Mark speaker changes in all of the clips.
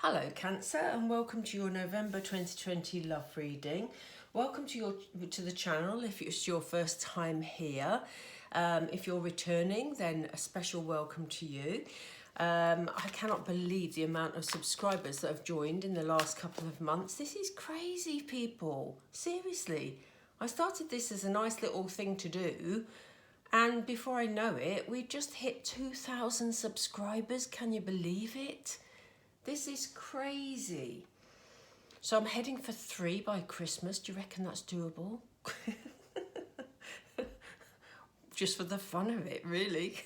Speaker 1: Hello Cancer, and welcome to your November 2020 love reading. Welcome to the channel if it's your first time here. If you're returning, then a special welcome to you. I cannot believe the amount of subscribers that have joined in the last couple of months. This is crazy, people. Seriously. I started this as a nice little thing to do, and before I know it, we just hit 2,000 subscribers. Can you believe it? This is crazy. So I'm heading for 3 by Christmas. Do you reckon that's doable? Just for the fun of it, really.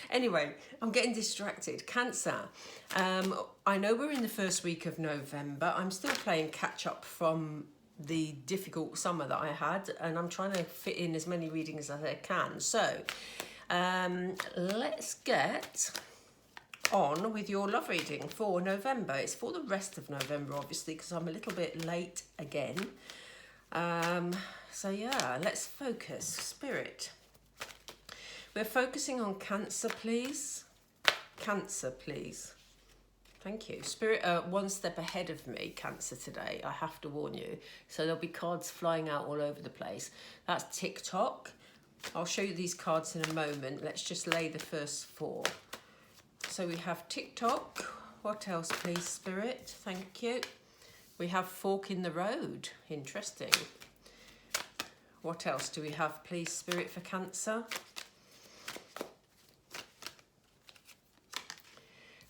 Speaker 1: Anyway, I'm getting distracted. Cancer. I know we're in the first week of November. I'm still playing catch up from the difficult summer that I had, and I'm trying to fit in as many readings as I can. So let's get on with your love reading for November. It's for the rest of November, obviously, because I'm a little bit late again. So yeah, let's focus. Spirit, we're focusing on Cancer, please. Cancer, please. Thank you. Spirit, one step ahead of me, Cancer, today. I have to warn you. So there'll be cards flying out all over the place. That's TikTok. I'll show you these cards in a moment. Let's just lay the first 4. So we have TikTok. What else, please, Spirit? Thank you. We have fork in the road. Interesting. What else do we have, please, Spirit, for Cancer?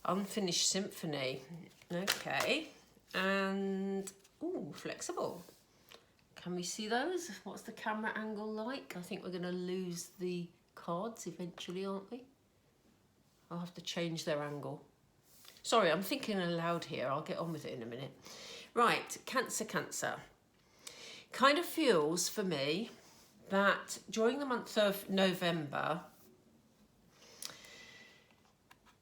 Speaker 1: Unfinished symphony. Okay. And, ooh, flexible. Can we see those? What's the camera angle like? I think we're going to lose the cards eventually, aren't we? I'll have to change their angle. Sorry, I'm thinking aloud here. I'll get on with it in a minute. Right, Cancer. Kind of feels for me that during the month of November,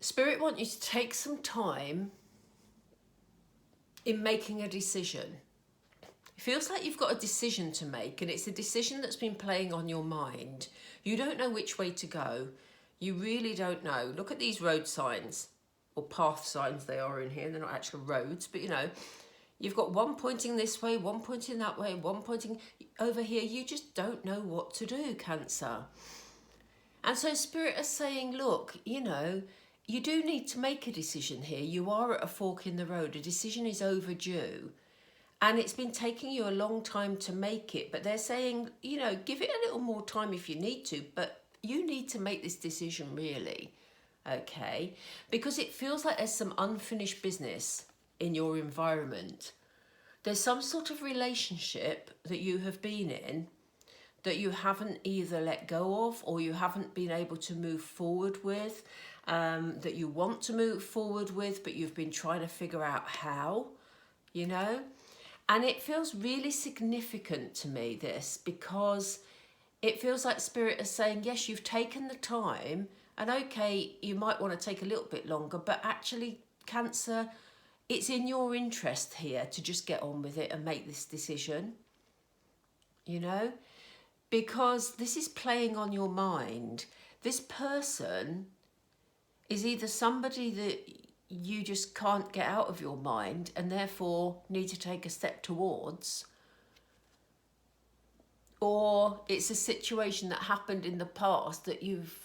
Speaker 1: Spirit want you to take some time in making a decision. It feels like you've got a decision to make, and it's a decision that's been playing on your mind. You don't know which way to go. You really don't know. Look at these road signs, or path signs they are in here. They're not actual roads, but you know, you've got one pointing this way, one pointing that way, one pointing over here. You just don't know what to do, Cancer. And so Spirit is saying, look, you know, you do need to make a decision here. You are at a fork in the road. A decision is overdue. And it's been taking you a long time to make it. But they're saying, you know, give it a little more time if you need to. But you need to make this decision, really, okay? Because it feels like there's some unfinished business in your environment. There's some sort of relationship that you have been in that you haven't either let go of or you haven't been able to move forward with, that you want to move forward with, but you've been trying to figure out how, you know? And it feels really significant to me, this, because it feels like Spirit is saying, yes, you've taken the time, and okay, you might want to take a little bit longer, but actually, Cancer, it's in your interest here to just get on with it and make this decision, you know, because this is playing on your mind. This person is either somebody that you just can't get out of your mind and therefore need to take a step towards, or it's a situation that happened in the past that you've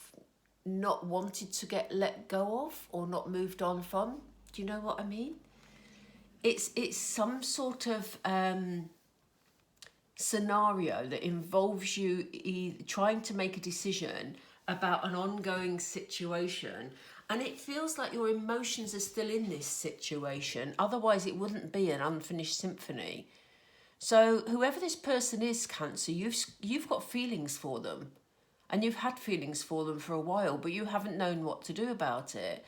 Speaker 1: not wanted to get let go of or not moved on from. Do you know what I mean? It's some sort of scenario that involves you trying to make a decision about an ongoing situation, and it feels like your emotions are still in this situation. Otherwise, it wouldn't be an unfinished symphony. So whoever this person is, Cancer, you've got feelings for them, and you've had feelings for them for a while, but you haven't known what to do about it.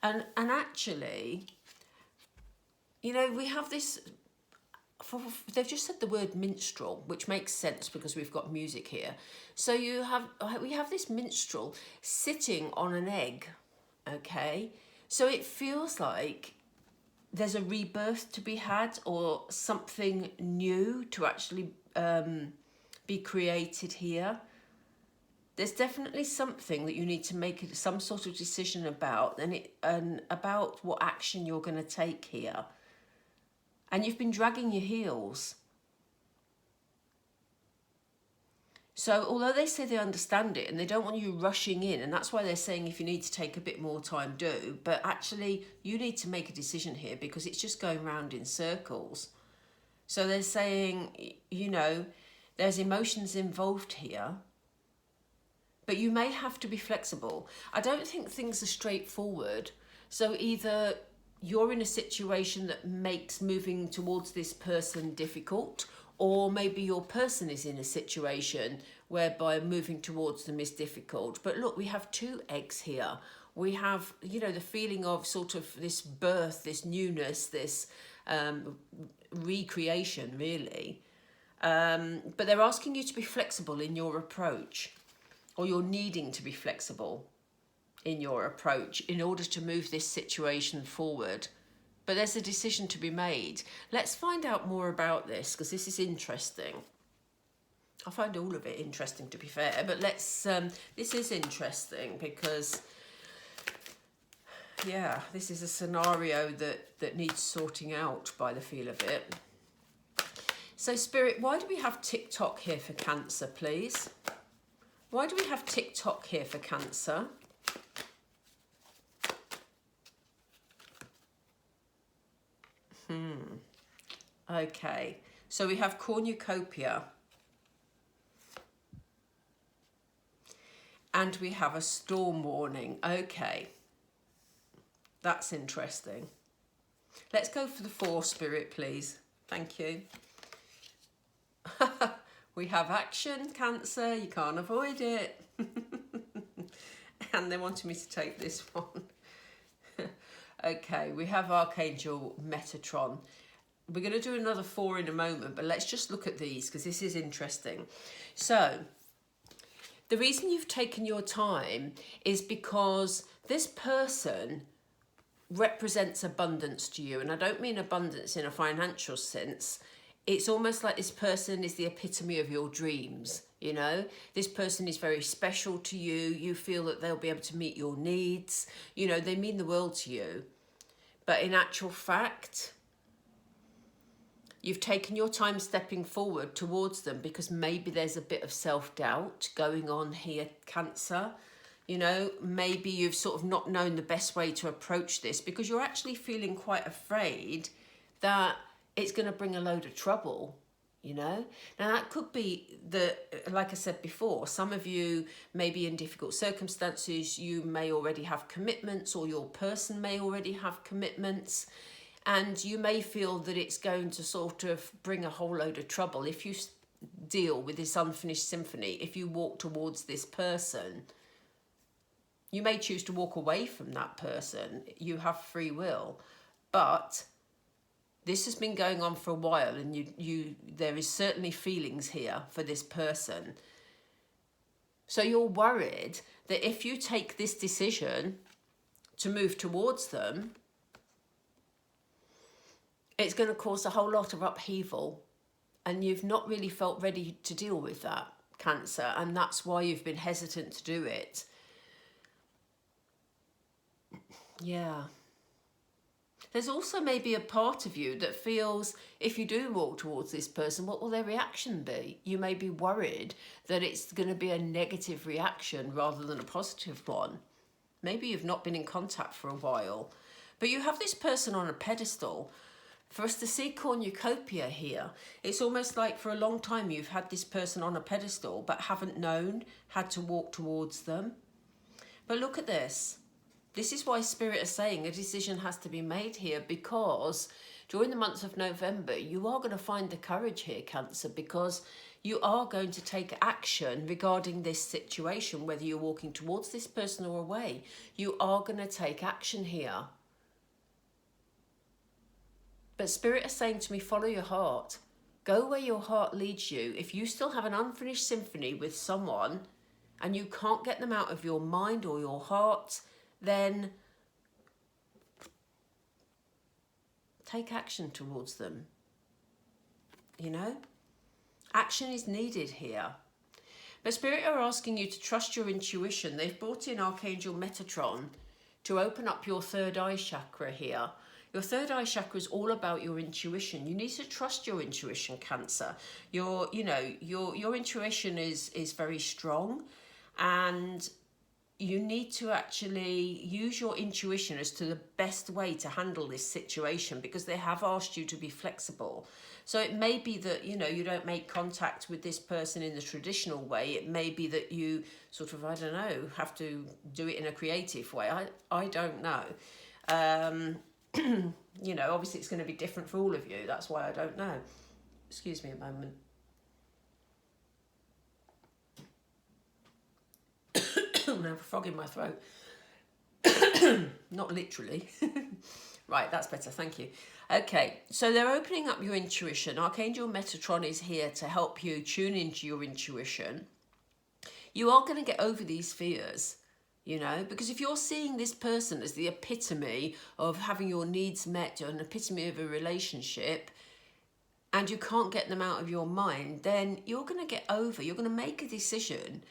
Speaker 1: And actually, you know, we have this, they've just said the word minstrel, which makes sense because we've got music here. So we have this minstrel sitting on an egg, okay? So it feels like there's a rebirth to be had, or something new to actually be created here. There's definitely something that you need to make some sort of decision about, and about what action you're going to take here. And you've been dragging your heels. So although they say they understand it and they don't want you rushing in, and that's why they're saying if you need to take a bit more time, do. But actually, you need to make a decision here because it's just going round in circles. So they're saying, you know, there's emotions involved here, but you may have to be flexible. I don't think things are straightforward. So either you're in a situation that makes moving towards this person difficult, or maybe your person is in a situation whereby moving towards them is difficult. But look, we have two eggs here. We have, you know, the feeling of sort of this birth, this newness, this recreation, really. But they're asking you to be flexible in your approach, or you're needing to be flexible in your approach in order to move this situation forward. But there's a decision to be made. Let's find out more about this because this is interesting. I find all of it interesting, to be fair, but let's, this is interesting because, yeah, this is a scenario that needs sorting out by the feel of it. So Spirit, why do we have TikTok here for Cancer, please? Why do we have TikTok here for Cancer? Okay, so we have cornucopia. And we have a storm warning. Okay, that's interesting. Let's go for the 4, Spirit, please. Thank you. We have action, Cancer. You can't avoid it. And they wanted me to take this one. Okay, we have Archangel Metatron. We're going to do another 4 in a moment, but let's just look at these because this is interesting. So, the reason you've taken your time is because this person represents abundance to you. And I don't mean abundance in a financial sense. It's almost like this person is the epitome of your dreams, you know? This person is very special to you. You feel that they'll be able to meet your needs. You know, they mean the world to you. But in actual fact, you've taken your time stepping forward towards them because maybe there's a bit of self-doubt going on here, Cancer. You know, maybe you've sort of not known the best way to approach this because you're actually feeling quite afraid that it's going to bring a load of trouble, you know. Now that could be like I said before, some of you may be in difficult circumstances. You may already have commitments, or your person may already have commitments. And you may feel that it's going to sort of bring a whole load of trouble if you deal with this unfinished symphony. If you walk towards this person, you may choose to walk away from that person. You have free will. But this has been going on for a while, and there is certainly feelings here for this person. So you're worried that if you take this decision to move towards them, it's going to cause a whole lot of upheaval, and you've not really felt ready to deal with that, Cancer, and that's why you've been hesitant to do it. Yeah. There's also maybe a part of you that feels if you do walk towards this person, what will their reaction be? You may be worried that it's going to be a negative reaction rather than a positive one. Maybe you've not been in contact for a while, but you have this person on a pedestal. For us to see cornucopia here, it's almost like for a long time you've had this person on a pedestal but haven't known how to walk towards them. But look at this. This is why Spirit is saying a decision has to be made here, because during the month of November, you are going to find the courage here, Cancer, because you are going to take action regarding this situation, whether you're walking towards this person or away. You are going to take action here. But Spirit is saying to me, follow your heart. Go where your heart leads you. If you still have an unfinished symphony with someone and you can't get them out of your mind or your heart, then take action towards them. You know? Action is needed here. But Spirit are asking you to trust your intuition. They've brought in Archangel Metatron to open up your third eye chakra here. Your third eye chakra is all about your intuition. You need to trust your intuition, Cancer. Your intuition is very strong, and you need to actually use your intuition as to the best way to handle this situation, because they have asked you to be flexible. So it may be that, you don't make contact with this person in the traditional way. It may be that you sort of, I don't know, have to do it in a creative way. I don't know. Obviously it's going to be different for all of you. That's why I don't know. Excuse me a moment. I have a frog in my throat. Not literally. Right, that's better, thank you. Okay, so they're opening up your intuition. Archangel Metatron is here to help you tune into your intuition. You are going to get over these fears, because if you're seeing this person as the epitome of having your needs met, an epitome of a relationship, and you can't get them out of your mind, then you're going to you're going to make a decision,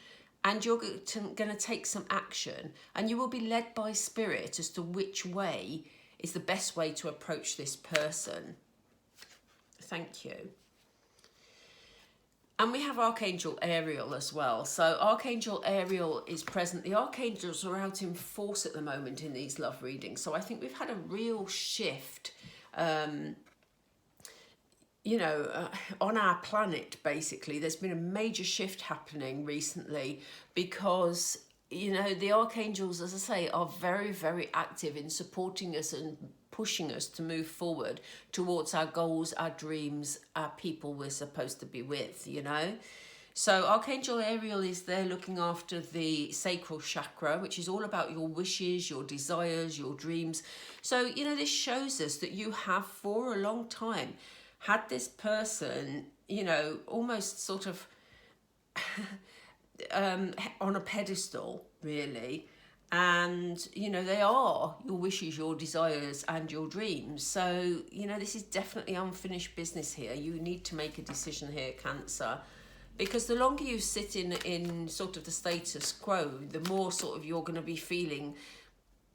Speaker 1: and you're going to take some action, and you will be led by Spirit as to which way is the best way to approach this person. Thank you. And we have Archangel Ariel as well. So Archangel Ariel is present. The archangels are out in force at the moment in these love readings. So I think we've had a real shift, on our planet, basically. There's been a major shift happening recently because, the archangels, as I say, are very, very active in supporting us and pushing us to move forward towards our goals, our dreams, our people we're supposed to be with, So Archangel Ariel is there looking after the sacral chakra, which is all about your wishes, your desires, your dreams. So, this shows us that you have, for a long time, had this person, almost sort of on a pedestal, really. And, they are your wishes, your desires, and your dreams. So, this is definitely unfinished business here. You need to make a decision here, Cancer. Because the longer you sit in sort of the status quo, the more sort of you're going to be feeling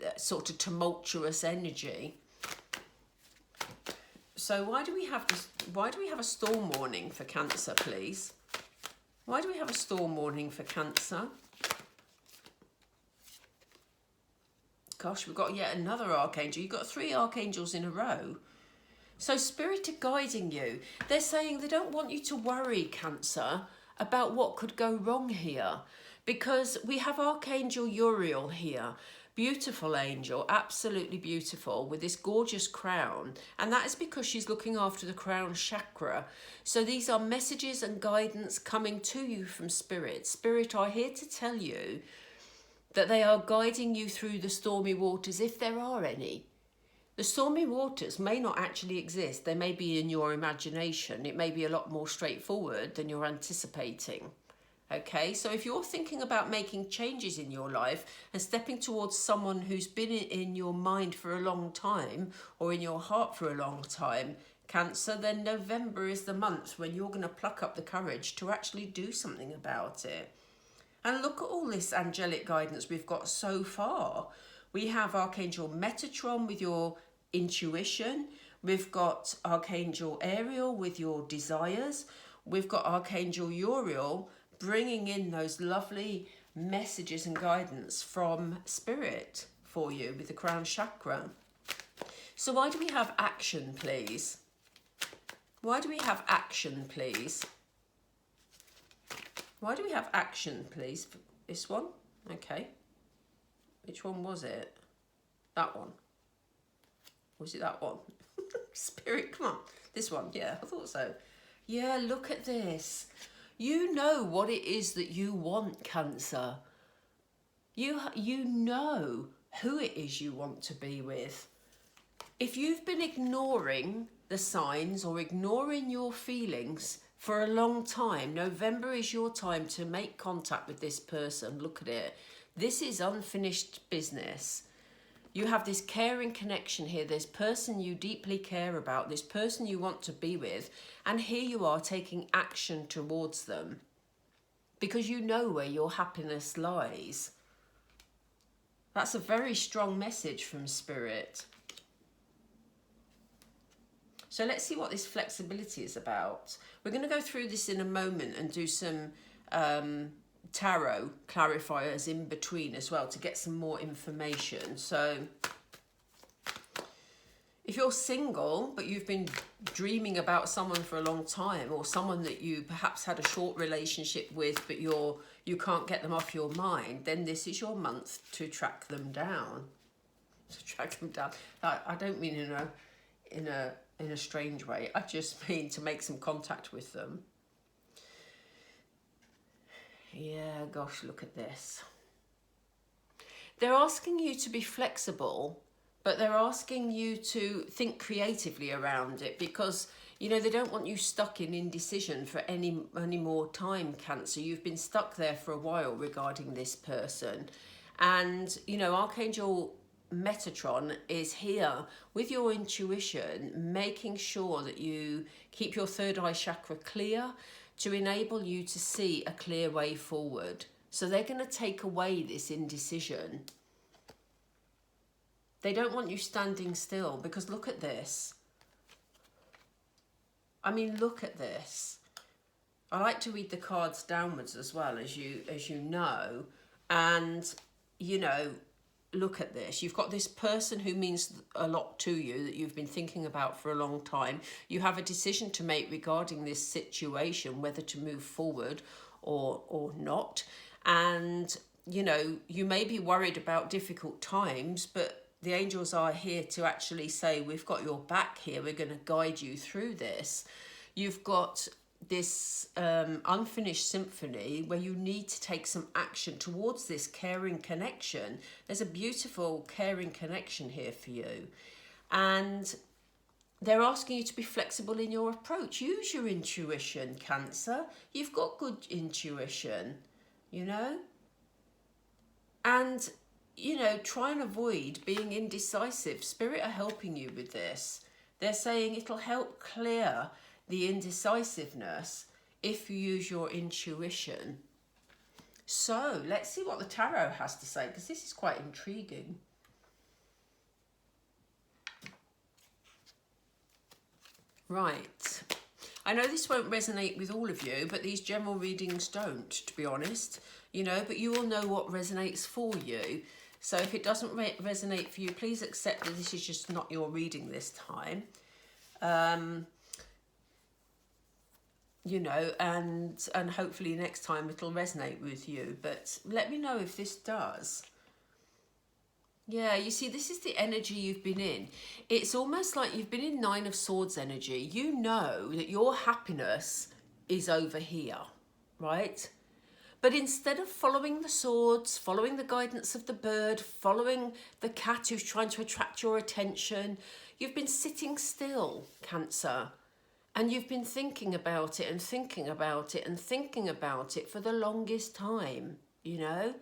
Speaker 1: that sort of tumultuous energy. So why do we have a storm warning for Cancer, please? Why do we have a storm warning for Cancer? Gosh, we've got yet another archangel. You've got 3 archangels in a row. So Spirit are guiding you. They're saying they don't want you to worry, Cancer, about what could go wrong here. Because we have Archangel Uriel here. Beautiful angel, absolutely beautiful, with this gorgeous crown. And that is because she's looking after the crown chakra. So these are messages and guidance coming to you from Spirit. Spirit are here to tell you that they are guiding you through the stormy waters, if there are any. The stormy waters may not actually exist. They may be in your imagination. It may be a lot more straightforward than you're anticipating. Okay, so if you're thinking about making changes in your life and stepping towards someone who's been in your mind for a long time, or in your heart for a long time, Cancer, then November is the month when you're going to pluck up the courage to actually do something about it. And look at all this angelic guidance we've got so far. We have Archangel Metatron with your intuition. We've got Archangel Ariel with your desires. We've got Archangel Uriel bringing in those lovely messages and guidance from Spirit for you with the crown chakra. So why do we have action, please? Why do we have action, please? Why do we have action, please? This one? Okay. Which one was it? That one. Was it that one? Spirit, come on. This one, yeah, I thought so. Yeah, look at this. You know what it is that you want, Cancer. You know who it is you want to be with. If you've been ignoring the signs or ignoring your feelings for a long time, November is your time to make contact with this person. Look at it. This is unfinished business. You have this caring connection here, this person you deeply care about, this person you want to be with, and here you are taking action towards them. because you know where your happiness lies. That's a very strong message from Spirit. So let's see what this flexibility is about. We're going to go through this in a moment and do some tarot clarifiers in between as well to get some more information. So if you're single, but you've been dreaming about someone for a long time, or someone that you perhaps had a short relationship with, but you can't get them off your mind, then this is your month to track them down. To track them down. I don't mean in a strange way. I just mean to make some contact with them. Yeah, gosh, look at this. They're asking you to be flexible, but they're asking you to think creatively around it, because, you know, they don't want you stuck in indecision for any more time, Cancer. You've been stuck there for a while regarding this person. And, you know, Archangel Metatron is here with your intuition, making sure that you keep your third eye chakra clear to enable you to see a clear way forward. So they're going to take away this indecision. They don't want you standing still, because look at this. I mean, look at this. I like to read the cards downwards as well, as you know. And, you know, look at this. You've got this person who means a lot to you, that you've been thinking about for a long time. You have a decision to make regarding this situation, whether to move forward or not. And, you know, you may be worried about difficult times, but the angels are here to actually say, we've got your back here. We're going to guide you through this. You've got this unfinished symphony where you need to take some action towards this caring connection. There's a beautiful caring connection here for you. And they're asking you to be flexible in your approach. Use your intuition, Cancer. You've got good intuition, you know. And, you know, try and avoid being indecisive. Spirit are helping you with this. They're saying it'll help clear the indecisiveness if you use your intuition. So let's see what the tarot has to say, because this is quite intriguing. Right. I know this won't resonate with all of you, but these general readings don't, to be honest. You know, but you will know what resonates for you. So if it doesn't resonate for you, please accept that this is just not your reading this time. You know, and hopefully next time it'll resonate with you. But let me know if this does. Yeah, you see, this is the energy you've been in. It's almost like you've been in Nine of Swords energy. You know that your happiness is over here, right? But instead of following the swords, following the guidance of the bird, following the cat who's trying to attract your attention, you've been sitting still, Cancer. And you've been thinking about it and thinking about it and thinking about it for the longest time, you know?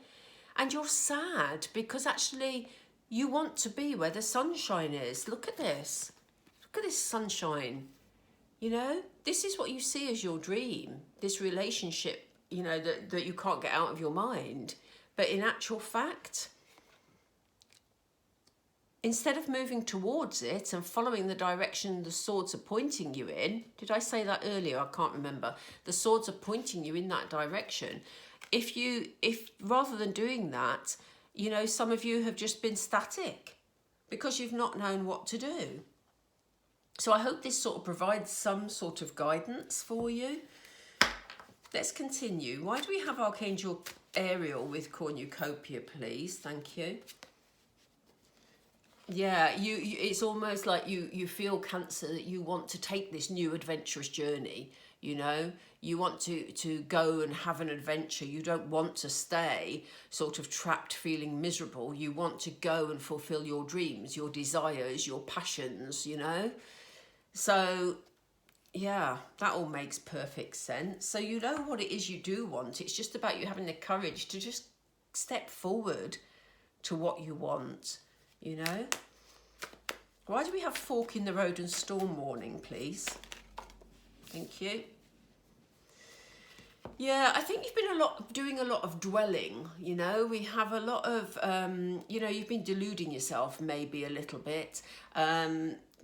Speaker 1: And you're sad because actually you want to be where the sunshine is. Look at this. Look at this sunshine. You know, this is what you see as your dream, this relationship, you know, that you can't get out of your mind. But in actual fact, instead of moving towards it and following the direction the swords are pointing you in, did I say that earlier? I can't remember. The swords are pointing you in that direction. If rather than doing that, you know, some of you have just been static because you've not known what to do. So I hope this sort of provides some sort of guidance for you. Let's continue. Why do we have Archangel Ariel with cornucopia, please? Thank you. Yeah, it's almost like you feel, Cancer, that you want to take this new adventurous journey, you know? You want to go and have an adventure. You don't want to stay sort of trapped feeling miserable. You want to go and fulfill your dreams, your desires, your passions, you know? So, yeah, that all makes perfect sense. So you know what it is you do want. It's just about you having the courage to just step forward to what you want. You know? Why do we have fork in the road and storm warning, please? Thank you. Yeah, I think you've been doing a lot of dwelling, you know. We have a lot of, you know, you've been deluding yourself maybe a little bit.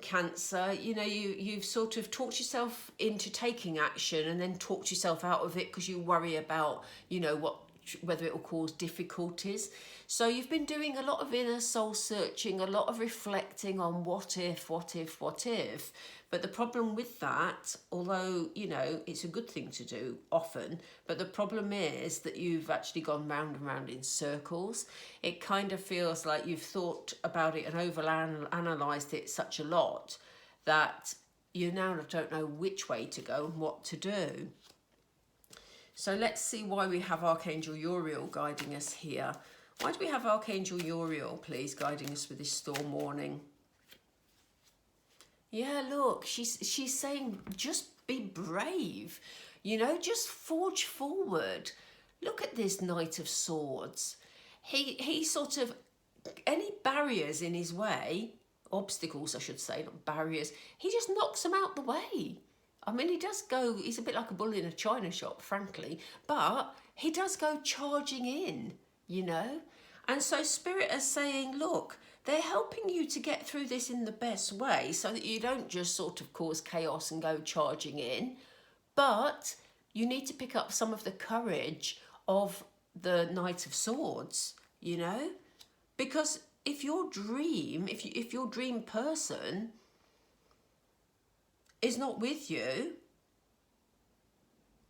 Speaker 1: Cancer, you know, you've sort of talked yourself into taking action and then talked yourself out of it because you worry about, you know, whether it will cause difficulties. So you've been doing a lot of inner soul searching, a lot of reflecting on what if. But the problem with that, although, you know, it's a good thing to do often, but the problem is that you've actually gone round and round in circles. It kind of feels like you've thought about it and overanalyzed it such a lot that you now don't know which way to go and what to do. So let's see why we have Archangel Uriel guiding us here. Why do we have Archangel Uriel, please, guiding us with this storm warning? Yeah, look, she's saying just be brave, you know, just forge forward. Look at this Knight of Swords. He sort of, any barriers in his way, obstacles I should say, not barriers, he just knocks them out the way. I mean, he does go, he's a bit like a bull in a china shop, frankly, but he does go charging in, you know. And so Spirit is saying, look, they're helping you to get through this in the best way so that you don't just sort of cause chaos and go charging in, but you need to pick up some of the courage of the Knight of Swords, you know, because if your dream, if your dream person is not with you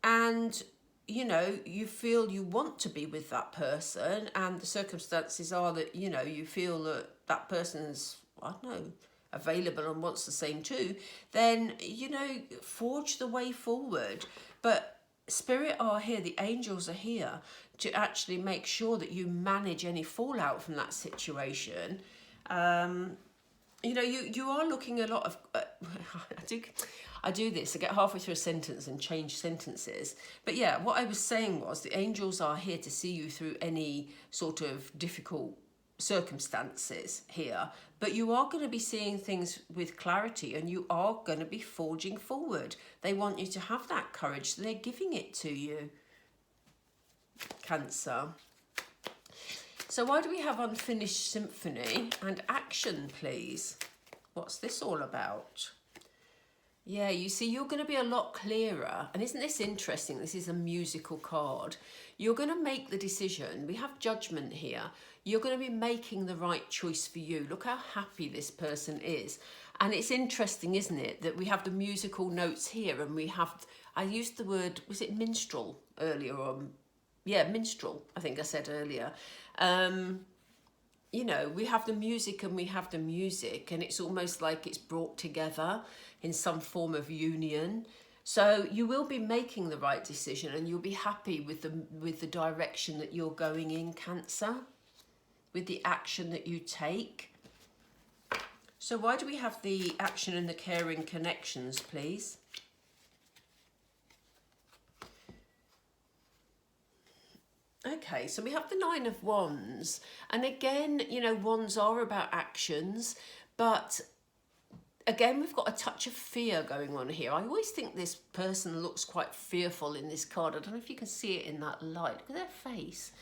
Speaker 1: and you know, you feel you want to be with that person and the circumstances are that, you know, you feel that that person's, I don't know, available and wants the same too, then, you know, forge the way forward. But Spirit are here, the angels are here to actually make sure that you manage any fallout from that situation. You know, you are looking a lot of, I do this, I get halfway through a sentence and change sentences. But yeah, what I was saying was the angels are here to see you through any sort of difficult circumstances here. But you are going to be seeing things with clarity and you are going to be forging forward. They want you to have that courage, so they're giving it to you. Cancer. So why do we have Unfinished Symphony and Action, please? What's this all about? Yeah, you see, you're going to be a lot clearer. And isn't this interesting? This is a musical card. You're going to make the decision. We have Judgment here. You're going to be making the right choice for you. Look how happy this person is. And it's interesting, isn't it, that we have the musical notes here and we have, I used the word, was it minstrel earlier on? Yeah, minstrel, I think I said earlier. You know, we have the music and we have the music and it's almost like it's brought together in some form of union. So you will be making the right decision and you'll be happy with the direction that you're going in, Cancer, with the action that you take. So why do we have the action and the caring connections, please? Okay, so we have the Nine of Wands. And again, you know, wands are about actions, but again, we've got a touch of fear going on here. I always think this person looks quite fearful in this card. I don't know if you can see it in that light. Look at their face.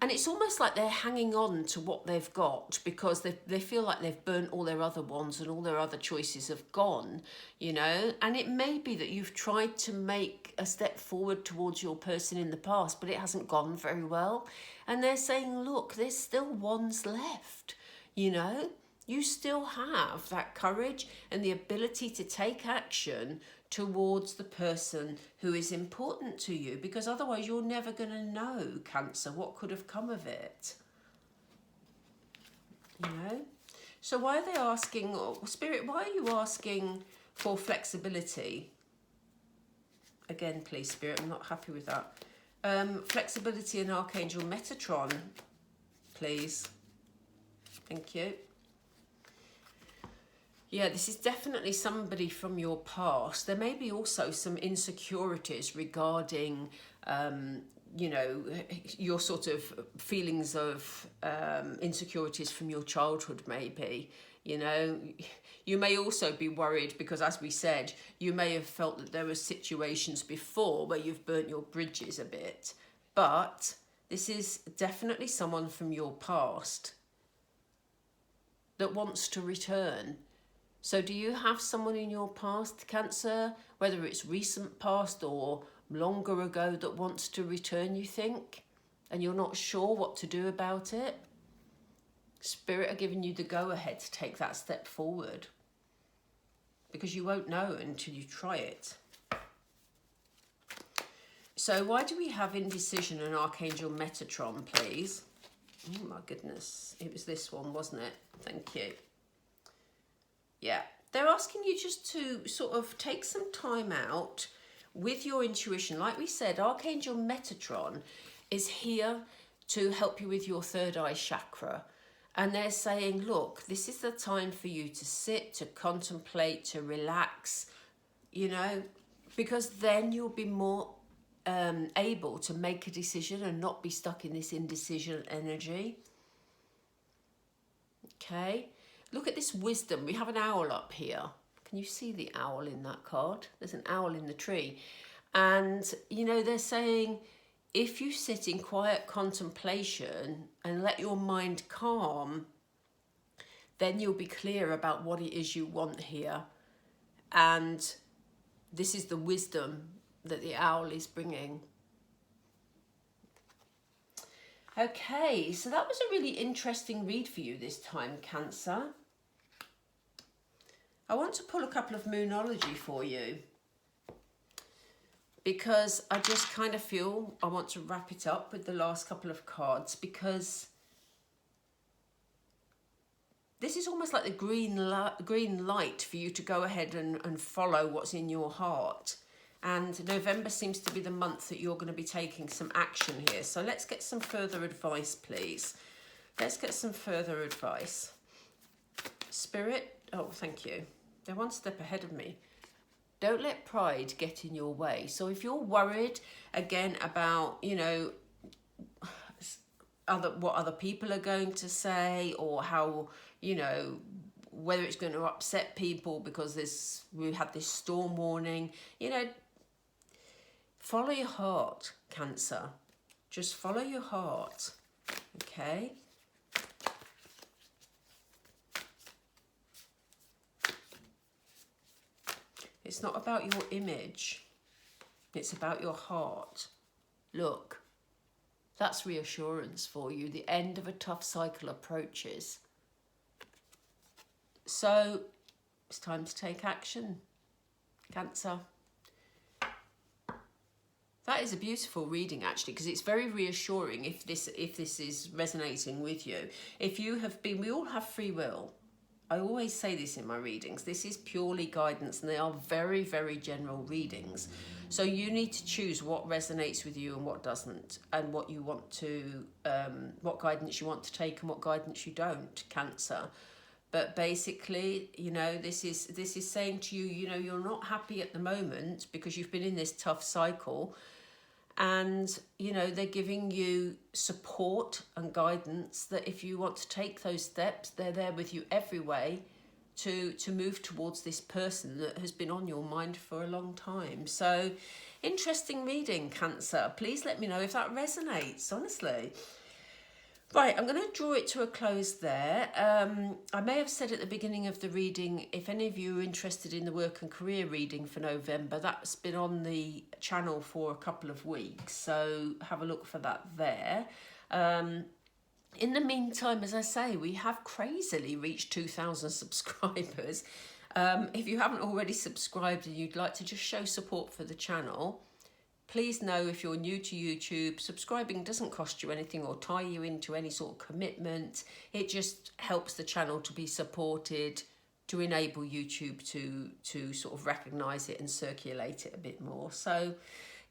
Speaker 1: And it's almost like they're hanging on to what they've got because they feel like they've burnt all their other wands and all their other choices have gone, you know. And it may be that you've tried to make a step forward towards your person in the past, but it hasn't gone very well. And they're saying, look, there's still wands left, you know. You still have that courage and the ability to take action towards the person who is important to you, because otherwise you're never going to know, Cancer, what could have come of it. You know? So why are they asking, Spirit, why are you asking for flexibility? Again, please, Spirit, I'm not happy with that. Flexibility and Archangel Metatron, please. Thank you. Yeah, this is definitely somebody from your past. There may be also some insecurities regarding, you know, your sort of feelings of insecurities from your childhood, maybe. You know, You may also be worried because, as we said, you may have felt that there were situations before where you've burnt your bridges a bit. But this is definitely someone from your past that wants to return. So do you have someone in your past, Cancer, whether it's recent past or longer ago, that wants to return, you think, and you're not sure what to do about it? Spirit are giving you the go-ahead to take that step forward, because you won't know until you try it. So why do we have indecision and Archangel Metatron, please? Oh my goodness, it was this one, wasn't it? Thank you. Yeah, they're asking you just to sort of take some time out with your intuition. Like we said, Archangel Metatron is here to help you with your third eye chakra. And they're saying, look, this is the time for you to sit, to contemplate, to relax, you know, because then you'll be more able to make a decision and not be stuck in this indecision energy. Okay. Look at this wisdom. We have an owl up here. Can you see the owl in that card? There's an owl in the tree. And, you know, they're saying, if you sit in quiet contemplation and let your mind calm, then you'll be clear about what it is you want here. And this is the wisdom that the owl is bringing. Okay, so that was a really interesting read for you this time, Cancer. I want to pull a couple of Moonology for you, because I just kind of feel I want to wrap it up with the last couple of cards, because this is almost like the green light for you to go ahead and follow what's in your heart. And November seems to be the month that you're going to be taking some action here. So let's get some further advice, please. Let's get some further advice. Spirit, oh, thank you. They're one step ahead of me. Don't let pride get in your way. So if you're worried, again, about, you know, what other people are going to say, or how, you know, whether it's going to upset people because we had this storm warning, you know, follow your heart, Cancer. Just follow your heart, okay? It's not about your image. It's about your heart. Look, that's reassurance for you. The end of a tough cycle approaches. So it's time to take action, Cancer. That is a beautiful reading, actually, because it's very reassuring if this is resonating with you. If you have been, we all have free will. I always say this in my readings. This is purely guidance, and they are very, very general readings. So you need to choose what resonates with you and what doesn't, and what you want to, what guidance you want to take and what guidance you don't, Cancer. But basically, you know, this is saying to you, you know, you're not happy at the moment because you've been in this tough cycle. And, you know, they're giving you support and guidance that if you want to take those steps, they're there with you every way to move towards this person that has been on your mind for a long time. So, interesting reading, Cancer. Please let me know if that resonates, honestly. Right, I'm going to draw it to a close there. I may have said at the beginning of the reading, if any of you are interested in the work and career reading for November, that's been on the channel for a couple of weeks, so have a look for that there. In the meantime, as I say, we have crazily reached 2,000 subscribers. If you haven't already subscribed and you'd like to just show support for the channel, please know, if you're new to YouTube, subscribing doesn't cost you anything or tie you into any sort of commitment. It just helps the channel to be supported, to enable YouTube to sort of recognise it and circulate it a bit more. So,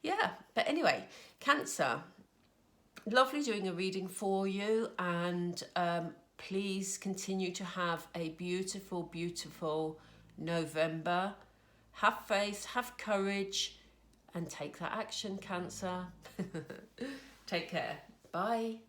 Speaker 1: yeah. But anyway, Cancer, lovely doing a reading for you. And please continue to have a beautiful, beautiful November. Have faith, have courage, and take that action, Cancer. Take care. Bye.